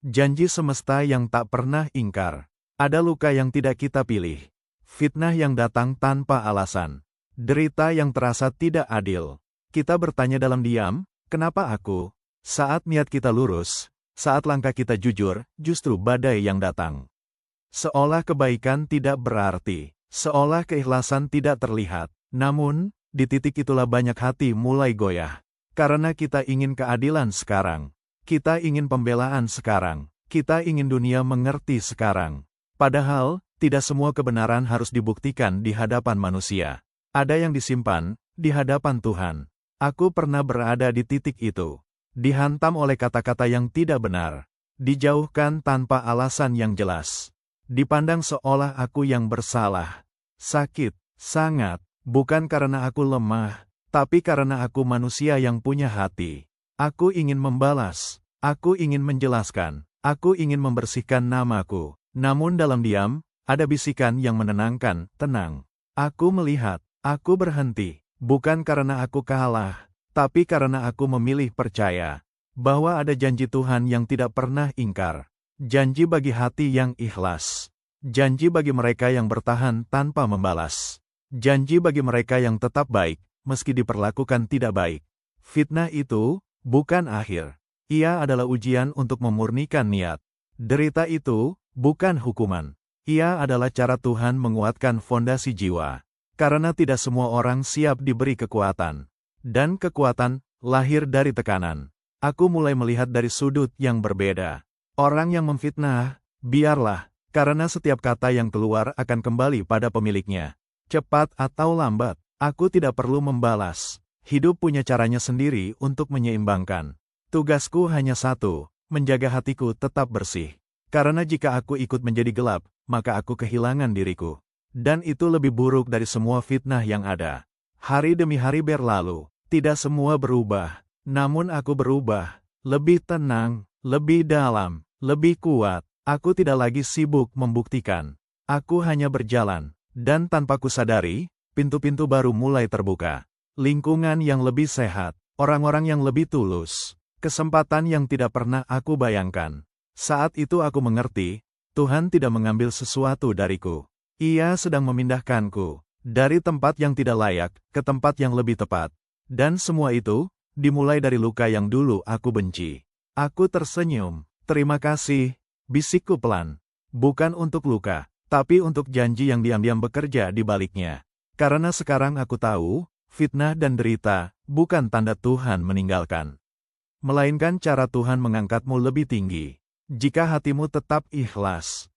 Janji semesta yang tak pernah ingkar. Ada luka yang tidak kita pilih. Fitnah yang datang tanpa alasan. Derita yang terasa tidak adil. Kita bertanya dalam diam, kenapa aku? Saat niat kita lurus, saat langkah kita jujur, justru badai yang datang. Seolah kebaikan tidak berarti, seolah keikhlasan tidak terlihat. Namun, di titik itulah banyak hati mulai goyah. Karena kita ingin keadilan sekarang. Kita ingin pembelaan sekarang. Kita ingin dunia mengerti sekarang. Padahal, tidak semua kebenaran harus dibuktikan di hadapan manusia. Ada yang disimpan di hadapan Tuhan. Aku pernah berada di titik itu. Dihantam oleh kata-kata yang tidak benar. Dijauhkan tanpa alasan yang jelas. Dipandang seolah aku yang bersalah. Sakit, sangat, bukan karena aku lemah, tapi karena aku manusia yang punya hati. Aku ingin membalas, aku ingin menjelaskan, aku ingin membersihkan namaku. Namun dalam diam, ada bisikan yang menenangkan, tenang. Aku melihat, aku berhenti, bukan karena aku kalah, tapi karena aku memilih percaya bahwa ada janji Tuhan yang tidak pernah ingkar. Janji bagi hati yang ikhlas. Janji bagi mereka yang bertahan tanpa membalas. Janji bagi mereka yang tetap baik, meski diperlakukan tidak baik. Fitnah itu bukan akhir. Ia adalah ujian untuk memurnikan niat. Derita itu bukan hukuman. Ia adalah cara Tuhan menguatkan fondasi jiwa. Karena tidak semua orang siap diberi kekuatan. Dan kekuatan lahir dari tekanan. Aku mulai melihat dari sudut yang berbeda. Orang yang memfitnah, biarlah, karena setiap kata yang keluar akan kembali pada pemiliknya. Cepat atau lambat, aku tidak perlu membalas. Hidup punya caranya sendiri untuk menyeimbangkan. Tugasku hanya satu, menjaga hatiku tetap bersih. Karena jika aku ikut menjadi gelap, maka aku kehilangan diriku. Dan itu lebih buruk dari semua fitnah yang ada. Hari demi hari berlalu, tidak semua berubah. Namun aku berubah, lebih tenang, lebih dalam, lebih kuat. Aku tidak lagi sibuk membuktikan. Aku hanya berjalan, dan tanpa kusadari, pintu-pintu baru mulai terbuka. Lingkungan yang lebih sehat, orang-orang yang lebih tulus, kesempatan yang tidak pernah aku bayangkan. Saat itu aku mengerti, Tuhan tidak mengambil sesuatu dariku. Ia sedang memindahkanku, dari tempat yang tidak layak, ke tempat yang lebih tepat. Dan semua itu, dimulai dari luka yang dulu aku benci. Aku tersenyum, terima kasih, bisikku pelan. Bukan untuk luka, tapi untuk janji yang diam-diam bekerja di baliknya. Karena sekarang aku tahu, fitnah dan derita, bukan tanda Tuhan meninggalkan. Melainkan cara Tuhan mengangkatmu lebih tinggi. Jika hatimu tetap ikhlas,